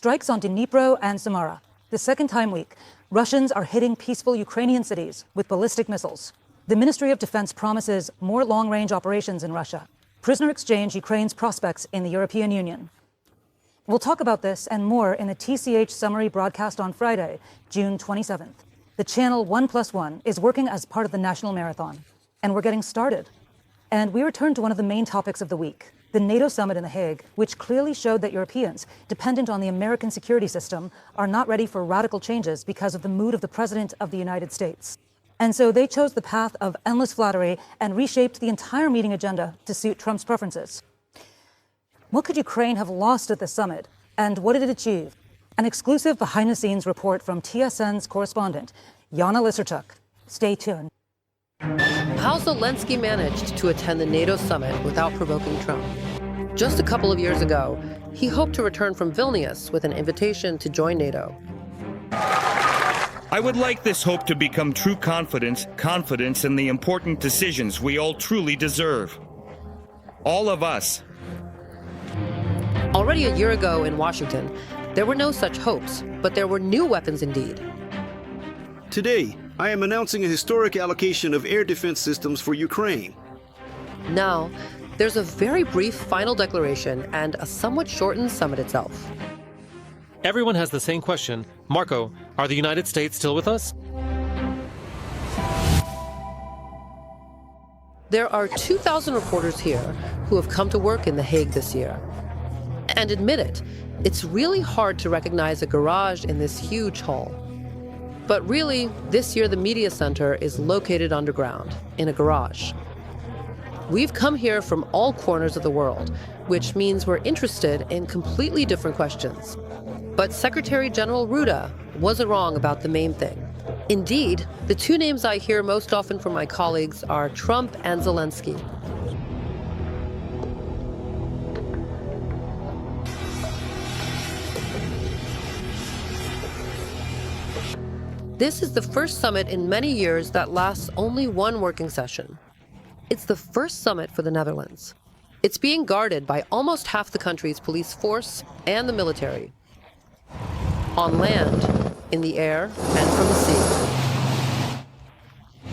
Strikes on Dnipro and Samara. The second time week, Russians are hitting peaceful Ukrainian cities with ballistic missiles. The Ministry of Defense promises more long-range operations in Russia. Prisoner exchange Ukraine's prospects in the European Union. We'll talk about this and more in the TCH summary broadcast on Friday, June 27th. The channel 1+1 is working as part of the National Marathon, and we're getting started. And we return to one of the main topics of the week, the NATO Summit in The Hague, which clearly showed that Europeans, dependent on the American security system, are not ready for radical changes because of the mood of the President of the United States. And so they chose the path of endless flattery and reshaped the entire meeting agenda to suit Trump's preferences. What could Ukraine have lost at the summit, and what did it achieve? An exclusive behind-the-scenes report from TSN's correspondent, Yana Liserchuk. Stay tuned. How Zelensky managed to attend the NATO summit without provoking Trump. Just a couple of years ago, he hoped to return from Vilnius with an invitation to join NATO. I would like this hope to become true confidence in the important decisions we all truly deserve. All of us. Already a year ago in Washington, there were no such hopes, but there were new weapons indeed. Today, I am announcing a historic allocation of air defense systems for Ukraine. Now, there's a very brief final declaration and a somewhat shortened summit itself. Everyone has the same question. Marco, are the United States still with us? There are 2,000 reporters here who have come to work in The Hague this year. And admit it, it's really hard to recognize a garage in this huge hall. But really, this year the media center is located underground, in a garage. We've come here from all corners of the world, which means we're interested in completely different questions. But Secretary General Ruda wasn't wrong about the main thing. Indeed, the two names I hear most often from my colleagues are Trump and Zelensky. This is the first summit in many years that lasts only one working session. It's the first summit for the Netherlands. It's being guarded by almost half the country's police force and the military. On land, in the air, and from the sea.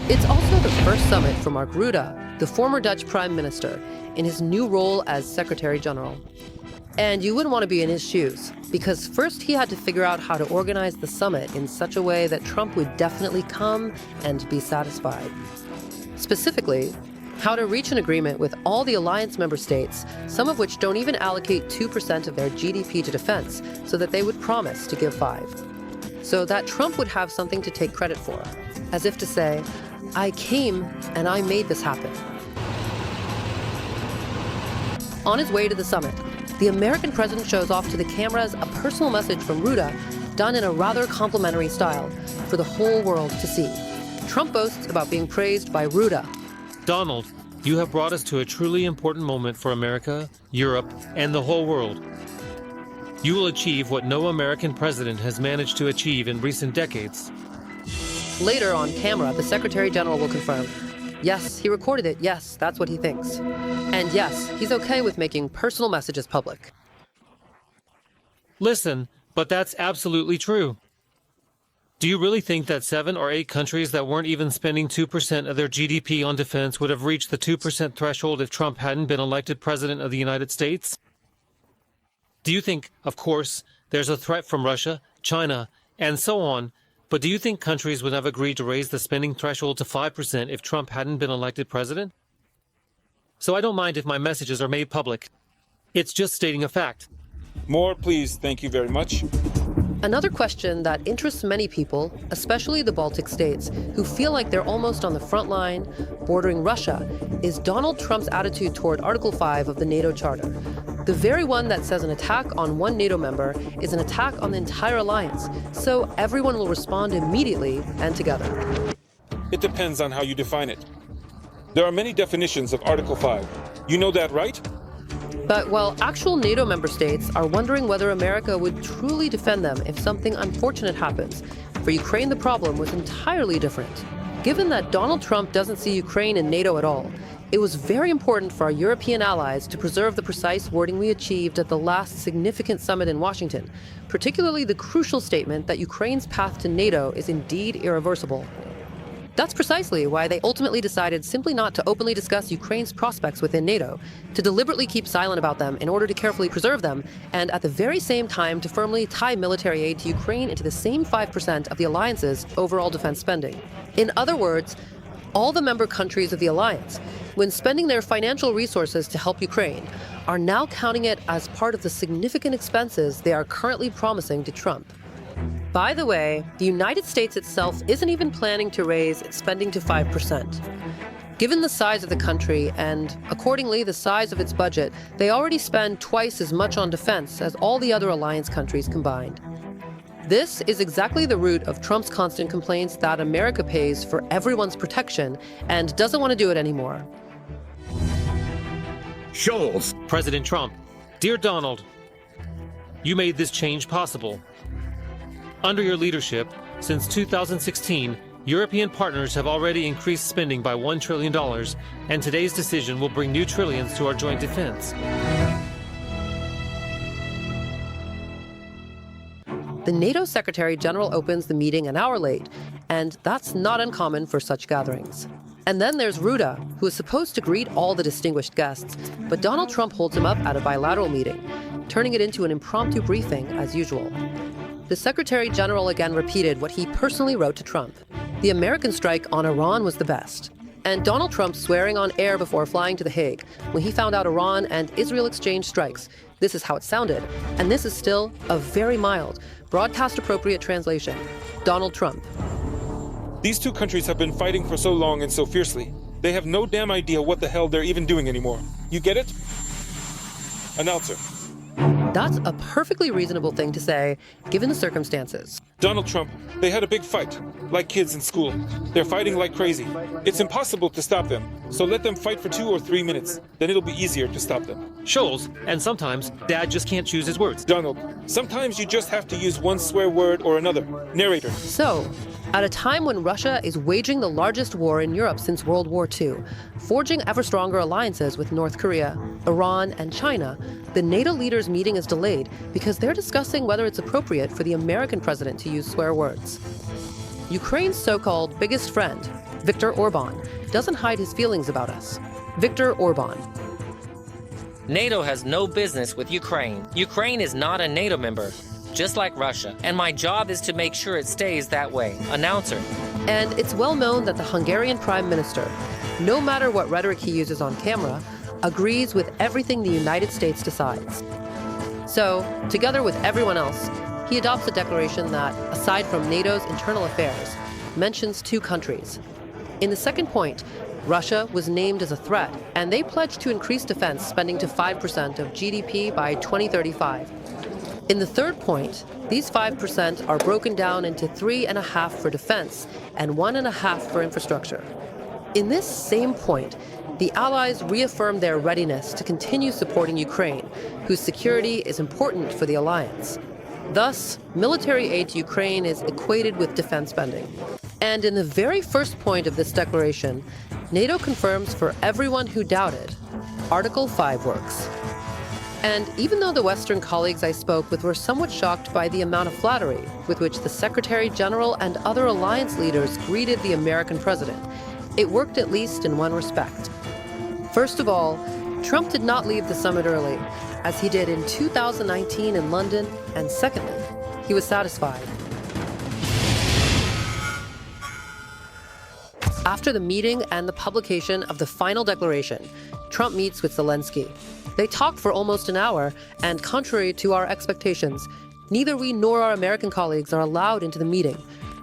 It's also the first summit for Mark Rutte, the former Dutch Prime Minister, in his new role as Secretary General. And you wouldn't want to be in his shoes, because first he had to figure out how to organize the summit in such a way that Trump would definitely come and be satisfied. Specifically, how to reach an agreement with all the alliance member states, some of which don't even allocate 2% of their GDP to defense, so that they would promise to give 5%. So that Trump would have something to take credit for, as if to say, I came and I made this happen. On his way to the summit, the American president shows off to the cameras a personal message from Rutte, done in a rather complimentary style, for the whole world to see. Trump boasts about being praised by Rutte. Donald, you have brought us to a truly important moment for America, Europe, and the whole world. You will achieve what no American president has managed to achieve in recent decades. Later on camera, the Secretary General will confirm, yes, he recorded it, yes, that's what he thinks. And yes, he's okay with making personal messages public. Listen, but that's absolutely true. Do you really think that 7 or 8 countries that weren't even spending 2% of their GDP on defense would have reached the 2% threshold if Trump hadn't been elected president of the United States? Do you think, of course, there's a threat from Russia, China, and so on, but do you think countries would have agreed to raise the spending threshold to 5% if Trump hadn't been elected president? So I don't mind if my messages are made public. It's just stating a fact. More, please. Thank you very much. Another question that interests many people, especially the Baltic states, who feel like they're almost on the front line, bordering Russia, is Donald Trump's attitude toward Article 5 of the NATO Charter. The very one that says an attack on one NATO member is an attack on the entire alliance, so everyone will respond immediately and together. It depends on how you define it. There are many definitions of Article 5. You know that, right? But while actual NATO member states are wondering whether America would truly defend them if something unfortunate happens, for Ukraine the problem was entirely different. Given that Donald Trump doesn't see Ukraine in NATO at all, It was very important for our European allies to preserve the precise wording we achieved at the last significant summit in Washington, particularly the crucial statement that Ukraine's path to NATO is indeed irreversible. That's precisely why they ultimately decided simply not to openly discuss Ukraine's prospects within NATO, to deliberately keep silent about them in order to carefully preserve them, and at the very same time to firmly tie military aid to Ukraine into the same 5% of the alliance's overall defense spending. In other words, all the member countries of the alliance, when spending their financial resources to help Ukraine, are now counting it as part of the significant expenses they are currently promising to Trump. By the way, the United States itself isn't even planning to raise its spending to 5%. Given the size of the country and, accordingly, the size of its budget, they already spend twice as much on defense as all the other alliance countries combined. This is exactly the root of Trump's constant complaints that America pays for everyone's protection and doesn't want to do it anymore. Scholz. President Trump, dear Donald, you made this change possible. Under your leadership, since 2016, European partners have already increased spending by $1 trillion, and today's decision will bring new trillions to our joint defense. The NATO Secretary General opens the meeting an hour late, and that's not uncommon for such gatherings. And then there's Ruda, who is supposed to greet all the distinguished guests, but Donald Trump holds him up at a bilateral meeting, turning it into an impromptu briefing as usual. The Secretary General again repeated what he personally wrote to Trump. The American strike on Iran was the best. And Donald Trump swearing on air before flying to The Hague when he found out Iran and Israel exchanged strikes. This is how it sounded. And this is still a very mild, broadcast-appropriate translation. Donald Trump. These two countries have been fighting for so long and so fiercely. They have no damn idea what the hell they're even doing anymore. You get it? Announcer. That's a perfectly reasonable thing to say, given the circumstances. Donald Trump, they had a big fight, like kids in school. They're fighting like crazy. It's impossible to stop them, so let them fight for 2 or 3 minutes. Then it'll be easier to stop them. Scholz, and sometimes Dad just can't choose his words. Donald, sometimes you just have to use one swear word or another. Narrator. So, at a time when Russia is waging the largest war in Europe since World War II, forging ever stronger alliances with North Korea, Iran, and China, the NATO leaders' meeting is delayed because they're discussing whether it's appropriate for the American president to use swear words. Ukraine's so-called biggest friend, Viktor Orban, doesn't hide his feelings about us. Viktor Orban. NATO has no business with Ukraine. Ukraine is not a NATO member, just like Russia, and my job is to make sure it stays that way. Announcer. And it's well known that the Hungarian Prime Minister, no matter what rhetoric he uses on camera, agrees with everything the United States decides. So, together with everyone else, he adopts a declaration that, aside from NATO's internal affairs, mentions two countries. In the second point, Russia was named as a threat, and they pledged to increase defense spending to 5% of GDP by 2035. In the third point, these 5% are broken down into 3.5% for defense and 1.5% for infrastructure. In this same point, the Allies reaffirmed their readiness to continue supporting Ukraine, whose security is important for the alliance. Thus, military aid to Ukraine is equated with defense spending. And in the very first point of this declaration, NATO confirms for everyone who doubted, Article 5 works. And even though the Western colleagues I spoke with were somewhat shocked by the amount of flattery with which the Secretary General and other alliance leaders greeted the American president, it worked at least in one respect. First of all, Trump did not leave the summit early, as he did in 2019 in London, and secondly, he was satisfied. After the meeting and the publication of the final declaration, Trump meets with Zelensky. They talk for almost an hour, and contrary to our expectations, neither we nor our American colleagues are allowed into the meeting,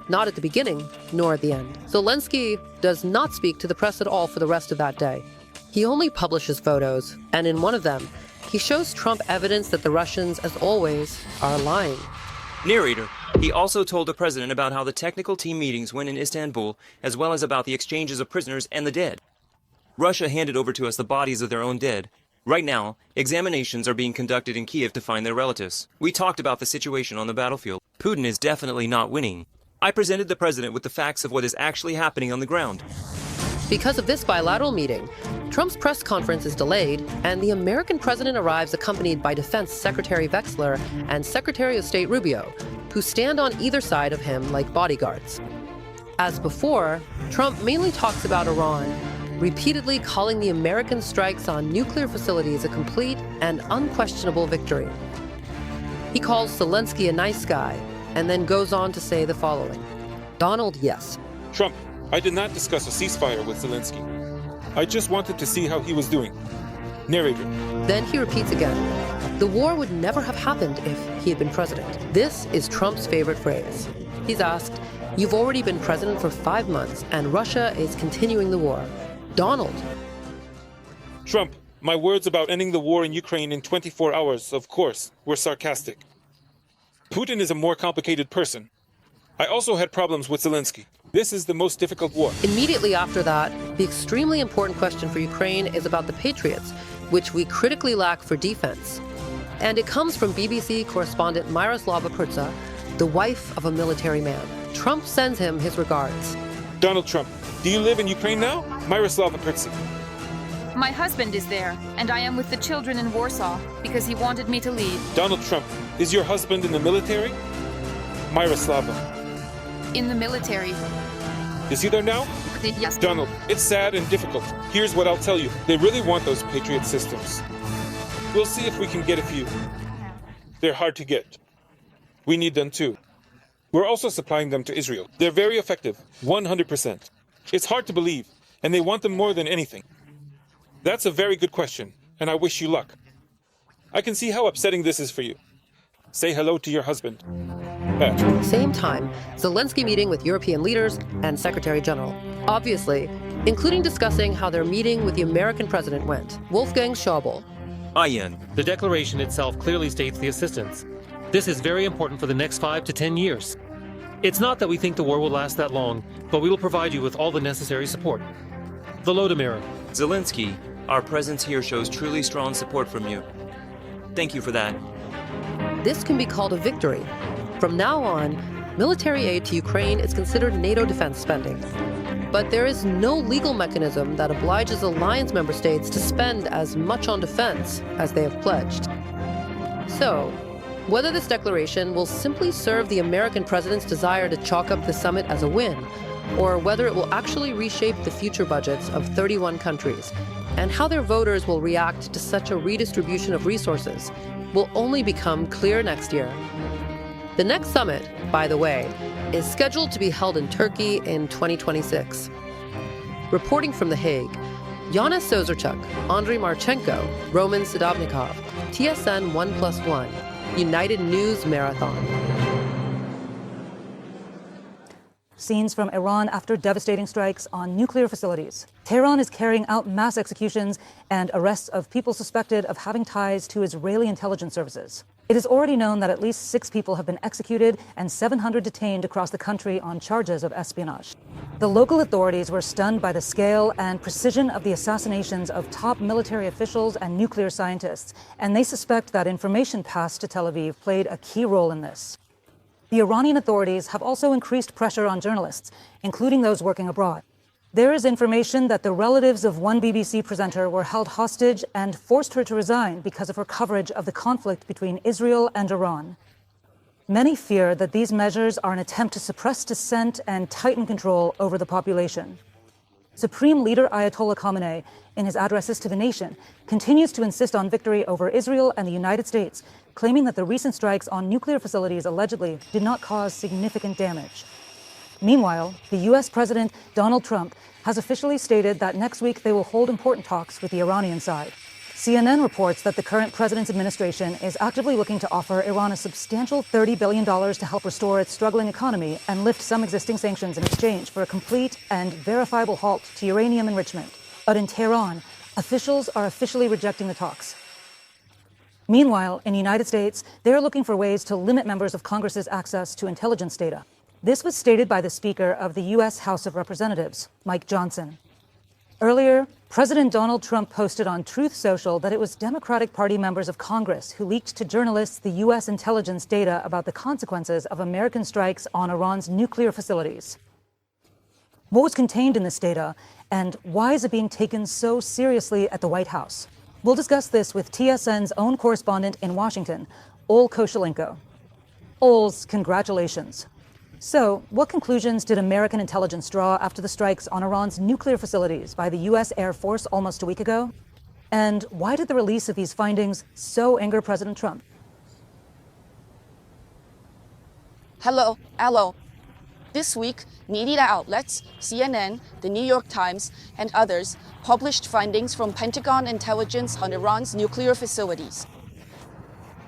not at the beginning, nor at the end. Zelensky does not speak to the press at all for the rest of that day. He only publishes photos, and in one of them, he shows Trump evidence that the Russians, as always, are lying. Narrator. He also told the president about how the technical team meetings went in Istanbul, as well as about the exchanges of prisoners and the dead. Russia handed over to us the bodies of their own dead. Right now, examinations are being conducted in Kiev to find their relatives. We talked about the situation on the battlefield. Putin is definitely not winning. I presented the president with the facts of what is actually happening on the ground. Because of this bilateral meeting, Trump's press conference is delayed, and the American president arrives accompanied by Defense Secretary Wexler and Secretary of State Rubio, who stand on either side of him like bodyguards. As before, Trump mainly talks about Iran, repeatedly calling the American strikes on nuclear facilities a complete and unquestionable victory. He calls Zelensky a nice guy, and then goes on to say the following. Donald, yes. Trump, I did not discuss a ceasefire with Zelensky. I just wanted to see how he was doing. Narrator. Then he repeats again. The war would never have happened if he had been president. This is Trump's favorite phrase. He's asked, you've already been president for 5 months, and Russia is continuing the war. Donald. Trump, my words about ending the war in Ukraine in 24 hours, of course, were sarcastic. Putin is a more complicated person. I also had problems with Zelensky. This is the most difficult war. Immediately after that, the extremely important question for Ukraine is about the Patriots, which we critically lack for defense. And it comes from BBC correspondent Myroslava Prutza, the wife of a military man. Trump sends him his regards. Donald Trump, do you live in Ukraine now? Myroslava Prutza. My husband is there, and I am with the children in Warsaw because he wanted me to leave. Donald Trump, is your husband in the military? Myroslava. In the military. Is he there now? Yes. Donald, it's sad and difficult. Here's what I'll tell you. They really want those Patriot systems. We'll see if we can get a few. They're hard to get. We need them too. We're also supplying them to Israel. They're very effective, 100%. It's hard to believe, and they want them more than anything. That's a very good question, and I wish you luck. I can see how upsetting this is for you. Say hello to your husband. Pat. Same time, Zelensky meeting with European leaders and Secretary General. Obviously, including discussing how their meeting with the American president went. Wolfgang Schäuble. Ian. The declaration itself clearly states the assistance. This is very important for the next 5 to 10 years. It's not that we think the war will last that long, but we will provide you with all the necessary support. Volodymyr. Zelensky, our presence here shows truly strong support from you. Thank you for that. This can be called a victory. From now on, military aid to Ukraine is considered NATO defense spending. But there is no legal mechanism that obliges alliance member states to spend as much on defense as they have pledged. So, whether this declaration will simply serve the American president's desire to chalk up the summit as a win, or whether it will actually reshape the future budgets of 31 countries, and how their voters will react to such a redistribution of resources, will only become clear next year. The next summit, by the way, is scheduled to be held in Turkey in 2026. Reporting from The Hague, Yana Sozerchuk, Andriy Marchenko, Roman Sadovnikov, TSN 1+1, United News Marathon. Scenes from Iran after devastating strikes on nuclear facilities. Tehran is carrying out mass executions and arrests of people suspected of having ties to Israeli intelligence services. It is already known that at least 6 people have been executed and 700 detained across the country on charges of espionage. The local authorities were stunned by the scale and precision of the assassinations of top military officials and nuclear scientists, and they suspect that information passed to Tel Aviv played a key role in this. The Iranian authorities have also increased pressure on journalists, including those working abroad. There is information that the relatives of one BBC presenter were held hostage and forced her to resign because of her coverage of the conflict between Israel and Iran. Many fear that these measures are an attempt to suppress dissent and tighten control over the population. Supreme Leader Ayatollah Khamenei, in his addresses to the nation, continues to insist on victory over Israel and the United States, claiming that the recent strikes on nuclear facilities allegedly did not cause significant damage. Meanwhile, the U.S. President Donald Trump has officially stated that next week they will hold important talks with the Iranian side. CNN reports that the current president's administration is actively looking to offer Iran a substantial $30 billion to help restore its struggling economy and lift some existing sanctions in exchange for a complete and verifiable halt to uranium enrichment. But in Tehran, officials are officially rejecting the talks. Meanwhile, in the United States, they are looking for ways to limit members of Congress's access to intelligence data. This was stated by the Speaker of the U.S. House of Representatives, Mike Johnson. Earlier, President Donald Trump posted on Truth Social that it was Democratic Party members of Congress who leaked to journalists the U.S. intelligence data about the consequences of American strikes on Iran's nuclear facilities. What was contained in this data, and why is it being taken so seriously at the White House? We'll discuss this with TSN's own correspondent in Washington, Ol Koshelenko. Ols, congratulations. So, what conclusions did American intelligence draw after the strikes on Iran's nuclear facilities by the U.S. Air Force almost a week ago? And why did the release of these findings so anger President Trump? Hello. This week, media outlets, CNN, the New York Times, and others published findings from Pentagon intelligence on Iran's nuclear facilities.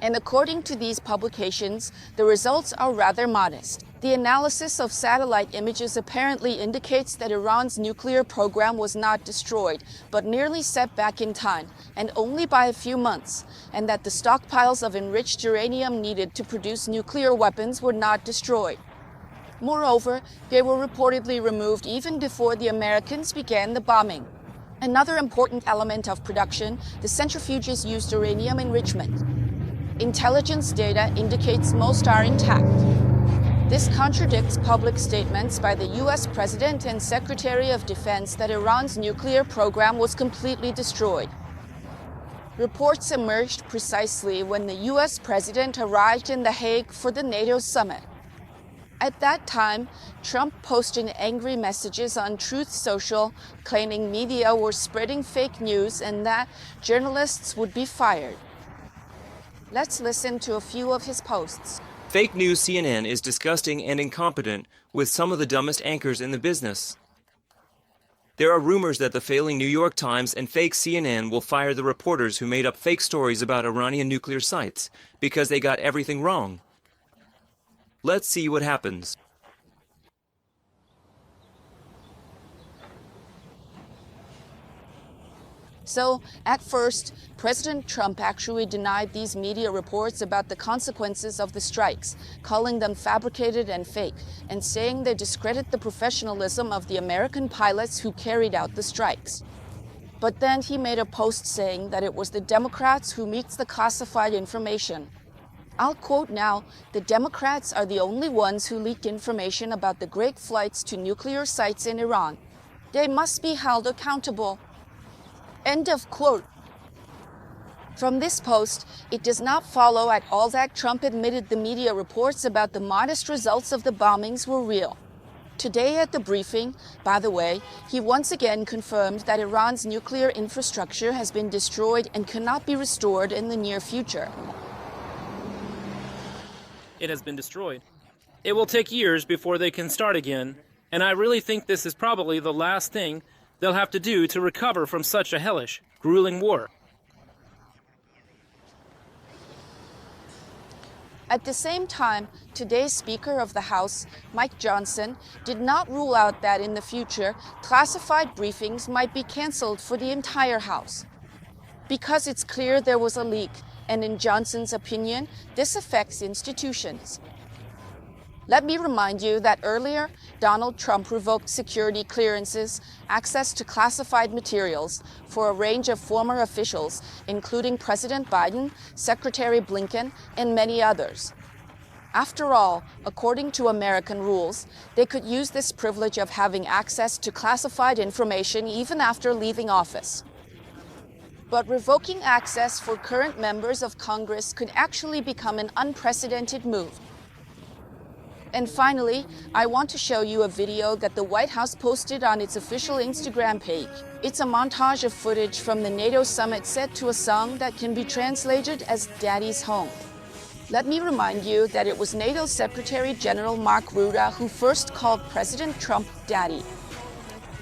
And according to these publications, the results are rather modest. The analysis of satellite images apparently indicates that Iran's nuclear program was not destroyed, but nearly set back in time, and only by a few months, and that the stockpiles of enriched uranium needed to produce nuclear weapons were not destroyed. Moreover, they were reportedly removed even before the Americans began the bombing. Another important element of production, the centrifuges used uranium enrichment. Intelligence data indicates most are intact. This contradicts public statements by the U.S. President and Secretary of Defense that Iran's nuclear program was completely destroyed. Reports emerged precisely when the U.S. President arrived in The Hague for the NATO Summit. At that time, Trump posted angry messages on Truth Social, claiming media were spreading fake news and that journalists would be fired. Let's listen to a few of his posts. Fake news CNN is disgusting and incompetent with some of the dumbest anchors in the business. There are rumors that the failing New York Times and fake CNN will fire the reporters who made up fake stories about Iranian nuclear sites because they got everything wrong. Let's see what happens. So, at first, President Trump actually denied these media reports about the consequences of the strikes, calling them fabricated and fake, and saying they discredit the professionalism of the American pilots who carried out the strikes. But then he made a post saying that it was the Democrats who leaked the classified information. I'll quote now, "The Democrats are the only ones who leaked information about the great flights to nuclear sites in Iran. They must be held accountable." End of quote. From this post, it does not follow at all that Trump admitted the media reports about the modest results of the bombings were real. Today at the briefing, by the way, he once again confirmed that Iran's nuclear infrastructure has been destroyed and cannot be restored in the near future. It has been destroyed. It will take years before they can start again, and I really think this is probably the last thing they'll have to do to recover from such a hellish, grueling war. At the same time, today's Speaker of the House, Mike Johnson, did not rule out that in the future, classified briefings might be canceled for the entire House. Because it's clear there was a leak, and in Johnson's opinion, this affects institutions. Let me remind you that earlier, Donald Trump revoked security clearances, access to classified materials for a range of former officials, including President Biden, Secretary Blinken, and many others. After all, according to American rules, they could use this privilege of having access to classified information even after leaving office. But revoking access for current members of Congress could actually become an unprecedented move. And finally, I want to show you a video that the White House posted on its official Instagram page. It's a montage of footage from the NATO Summit set to a song that can be translated as Daddy's Home. Let me remind you that it was NATO Secretary General Mark Rutte who first called President Trump Daddy.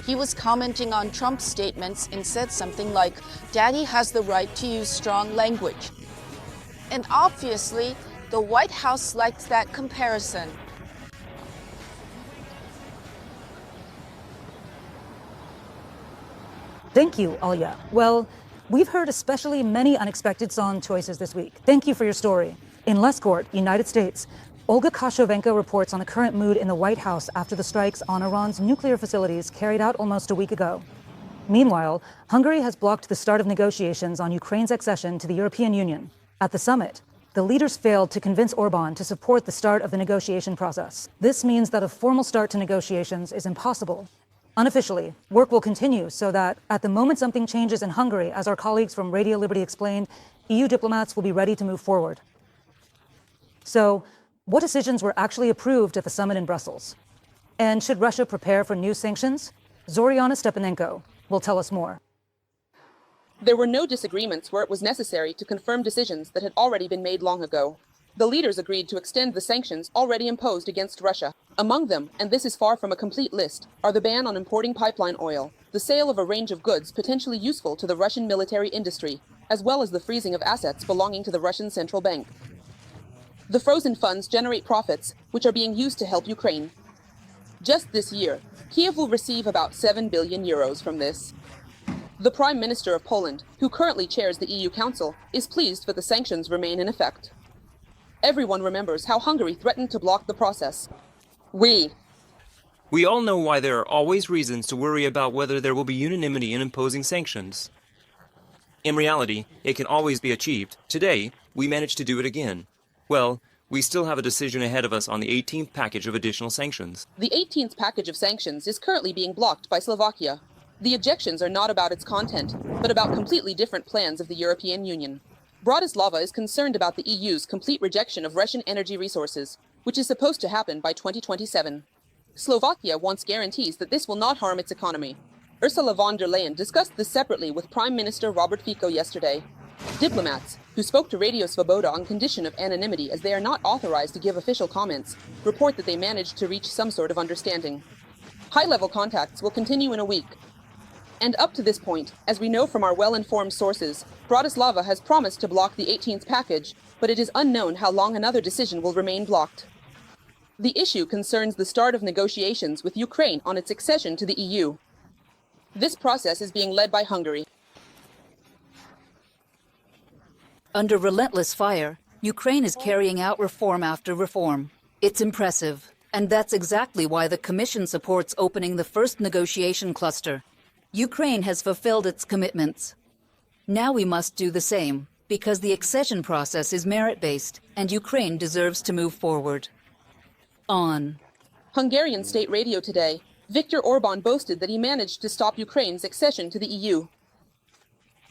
He was commenting on Trump's statements and said something like, "Daddy has the right to use strong language." And obviously, the White House liked that comparison. Thank you, Alya. Well, we've heard especially many unexpected song choices this week. Thank you for your story. In Lescourt, United States, Olga Koshelenko reports on the current mood in the White House after the strikes on Iran's nuclear facilities carried out almost a week ago. Meanwhile, Hungary has blocked the start of negotiations on Ukraine's accession to the European Union. At the summit, the leaders failed to convince Orban to support the start of the negotiation process. This means that a formal start to negotiations is impossible, Unofficially, work will continue so that at the moment something changes in Hungary, as our colleagues from Radio Liberty explained, EU diplomats will be ready to move forward. So, what decisions were actually approved at the summit in Brussels? And should Russia prepare for new sanctions? Zoriana Stepanenko will tell us more. There were no disagreements where it was necessary to confirm decisions that had already been made long ago. The leaders agreed to extend the sanctions already imposed against Russia. Among them, and this is far from a complete list, are the ban on importing pipeline oil, the sale of a range of goods potentially useful to the Russian military industry, as well as the freezing of assets belonging to the Russian central bank. The frozen funds generate profits, which are being used to help Ukraine. Just this year, Kiev will receive about 7 billion euros from this. The Prime Minister of Poland, who currently chairs the EU Council, is pleased that the sanctions remain in effect. Everyone remembers how Hungary threatened to block the process. We all know why there are always reasons to worry about whether there will be unanimity in imposing sanctions. In reality, it can always be achieved. Today, we managed to do it again. Well, we still have a decision ahead of us on the 18th package of additional sanctions. The 18th package of sanctions is currently being blocked by Slovakia. The objections are not about its content, but about completely different plans of the European Union. Bratislava is concerned about the EU's complete rejection of Russian energy resources, which is supposed to happen by 2027. Slovakia wants guarantees that this will not harm its economy. Ursula von der Leyen discussed this separately with Prime Minister Robert Fico yesterday. Diplomats, who spoke to Radio Svoboda on condition of anonymity as they are not authorized to give official comments, report that they managed to reach some sort of understanding. High-level contacts will continue in a week. And up to this point, as we know from our well-informed sources, Bratislava has promised to block the 18th package, but it is unknown how long another decision will remain blocked. The issue concerns the start of negotiations with Ukraine on its accession to the EU. This process is being led by Hungary. Under relentless fire, Ukraine is carrying out reform after reform. It's impressive, and that's exactly why the Commission supports opening the first negotiation cluster. Ukraine has fulfilled its commitments. Now we must do the same, because the accession process is merit-based, and Ukraine deserves to move forward. On Hungarian state radio today, Viktor Orban boasted that he managed to stop Ukraine's accession to the EU.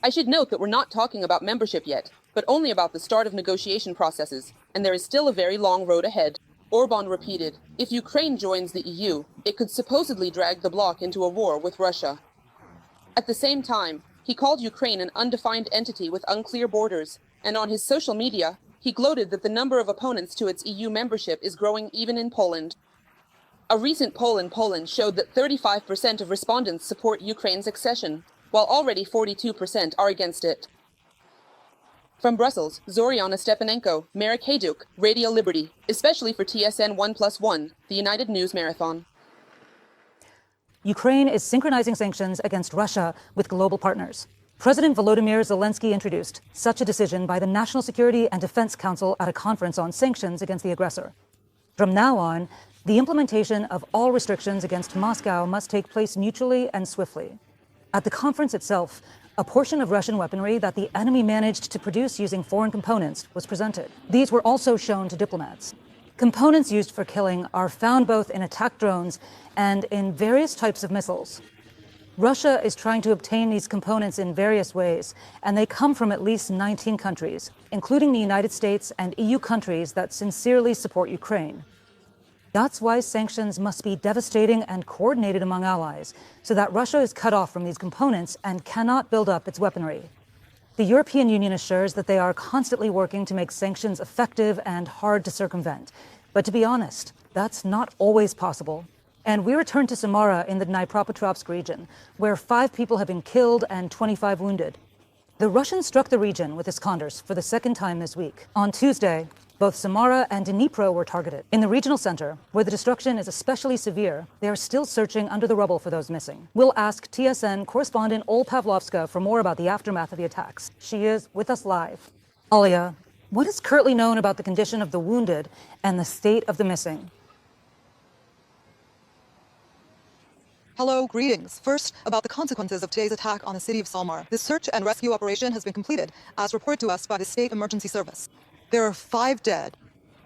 I should note that we're not talking about membership yet, but only about the start of negotiation processes, and there is still a very long road ahead. Orban repeated, if Ukraine joins the EU, it could supposedly drag the bloc into a war with Russia. At the same time, he called Ukraine an undefined entity with unclear borders, and on his social media, he gloated that the number of opponents to its EU membership is growing even in Poland. A recent poll in Poland showed that 35% of respondents support Ukraine's accession, while already 42% are against it. From Brussels, Zoriana Stepanenko, Marek Hajduk, Radio Liberty, especially for TSN 1+1, the United News Marathon. Ukraine is synchronizing sanctions against Russia with global partners. President Volodymyr Zelensky introduced such a decision by the National Security and Defense Council at a conference on sanctions against the aggressor. From now on, the implementation of all restrictions against Moscow must take place mutually and swiftly. At the conference itself, a portion of Russian weaponry that the enemy managed to produce using foreign components was presented. These were also shown to diplomats. Components used for killing are found both in attack drones and in various types of missiles. Russia is trying to obtain these components in various ways, and they come from at least 19 countries, including the United States and EU countries that sincerely support Ukraine. That's why sanctions must be devastating and coordinated among allies, so that Russia is cut off from these components and cannot build up its weaponry. The European Union assures that they are constantly working to make sanctions effective and hard to circumvent. But to be honest, that's not always possible. And we return to Samara in the Dnipropetrovsk region, where 5 people have been killed and 25 wounded. The Russians struck the region with Iskanders for the second time this week. On Tuesday, both Samara and Dnipro were targeted. In the regional center, where the destruction is especially severe, they are still searching under the rubble for those missing. We'll ask TSN correspondent Ol Pavlovska for more about the aftermath of the attacks. She is with us live. Alia, what is currently known about the condition of the wounded and the state of the missing? Hello, greetings. First, about the consequences of today's attack on the city of Samar. The search and rescue operation has been completed, as reported to us by the State Emergency Service. There are 5 dead.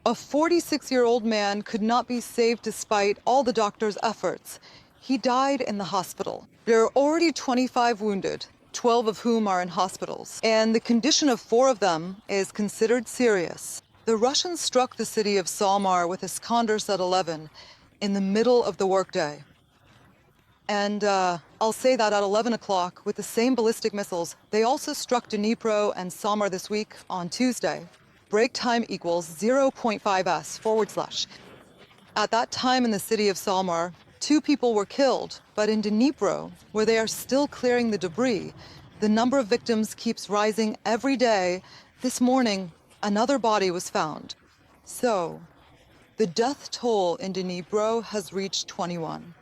A 46-year-old man could not be saved despite all the doctor's efforts. He died in the hospital. There are already 25 wounded, 12 of whom are in hospitals, and the condition of 4 of them is considered serious. The Russians struck the city of Samar with Iskanders at 11 in the middle of the workday. And I'll say that at 11 o'clock, with the same ballistic missiles, they also struck Dnipro and Samar this week on Tuesday. Break time equals 0.5s/. At that time in the city of Samar, 2 people were killed, but in Dnipro, where they are still clearing the debris, the number of victims keeps rising every day. This morning, another body was found. So, the death toll in Dnipro has reached 21.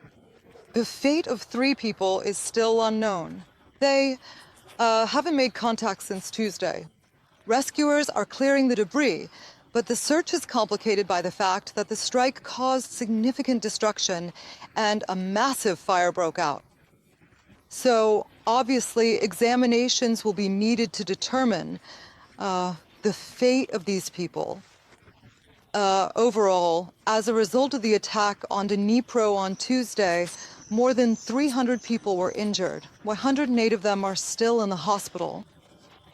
The fate of 3 people is still unknown. They haven't made contact since Tuesday. Rescuers are clearing the debris, but the search is complicated by the fact that the strike caused significant destruction and a massive fire broke out. So, obviously, examinations will be needed to determine the fate of these people. Overall, as a result of the attack on Dnipro on Tuesday, more than 300 people were injured. 108 of them are still in the hospital.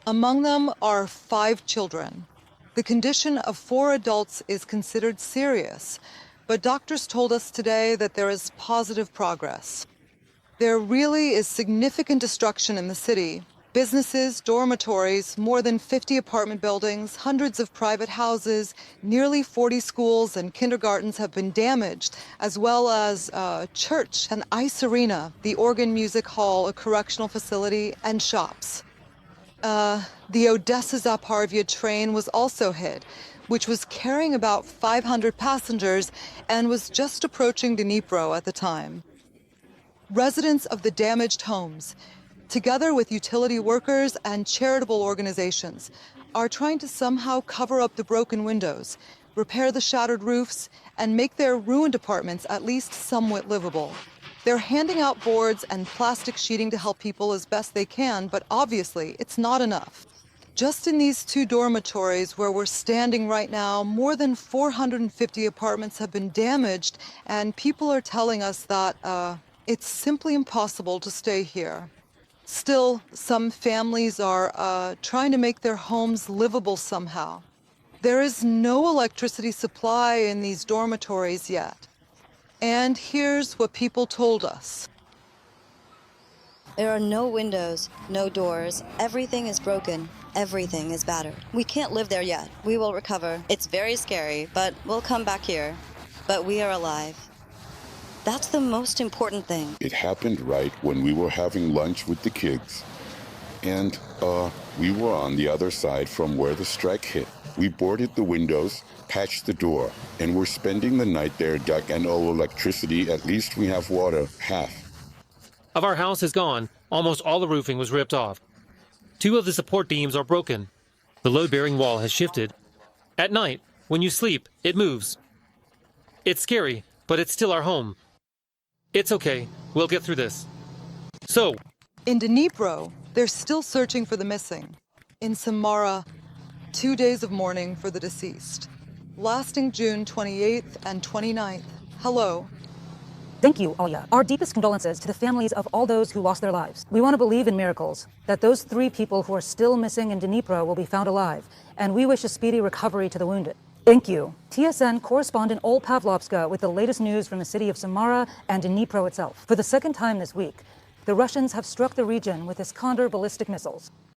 Among them are 5 children. The condition of 4 adults is considered serious, but doctors told us today that there is positive progress. There really is significant destruction in the city. Businesses, dormitories, more than 50 apartment buildings, hundreds of private houses, nearly 40 schools and kindergartens have been damaged, as well as a church, an ice arena, the organ music hall, a correctional facility, and shops. The Odessa-Zaporizhzhia train was also hit, which was carrying about 500 passengers and was just approaching Dnipro at the time. Residents of the damaged homes, together with utility workers and charitable organizations, are trying to somehow cover up the broken windows, repair the shattered roofs, and make their ruined apartments at least somewhat livable. They're handing out boards and plastic sheeting to help people as best they can, but obviously it's not enough. Just in these 2 dormitories where we're standing right now, more than 450 apartments have been damaged, and people are telling us that it's simply impossible to stay here. Still, some families are trying to make their homes livable somehow. There is no electricity supply in these dormitories yet. And here's what people told us. There are no windows, no doors. Everything is broken. Everything is battered. We can't live there yet. We will recover. It's very scary, but we'll come back here. But we are alive. That's the most important thing. It happened right when we were having lunch with the kids. And, we were on the other side from where the strike hit. We boarded the windows, patched the door, and we're spending the night there, Duck, and all electricity. At least we have water, half. Of our house is gone. Almost all the roofing was ripped off. 2 of the support beams are broken. The load-bearing wall has shifted. At night, when you sleep, it moves. It's scary, but it's still our home. It's okay. We'll get through this. So, in Dnipro, they're still searching for the missing. In Samara, 2 days of mourning for the deceased, lasting June 28th and 29th. Hello. Thank you, Alya. Our deepest condolences to the families of all those who lost their lives. We want to believe in miracles, that those 3 people who are still missing in Dnipro will be found alive, and we wish a speedy recovery to the wounded. Thank you. TSN correspondent Ol Pavlovska with the latest news from the city of Samara and Dnipro itself. For the second time this week, the Russians have struck the region with Iskander ballistic missiles.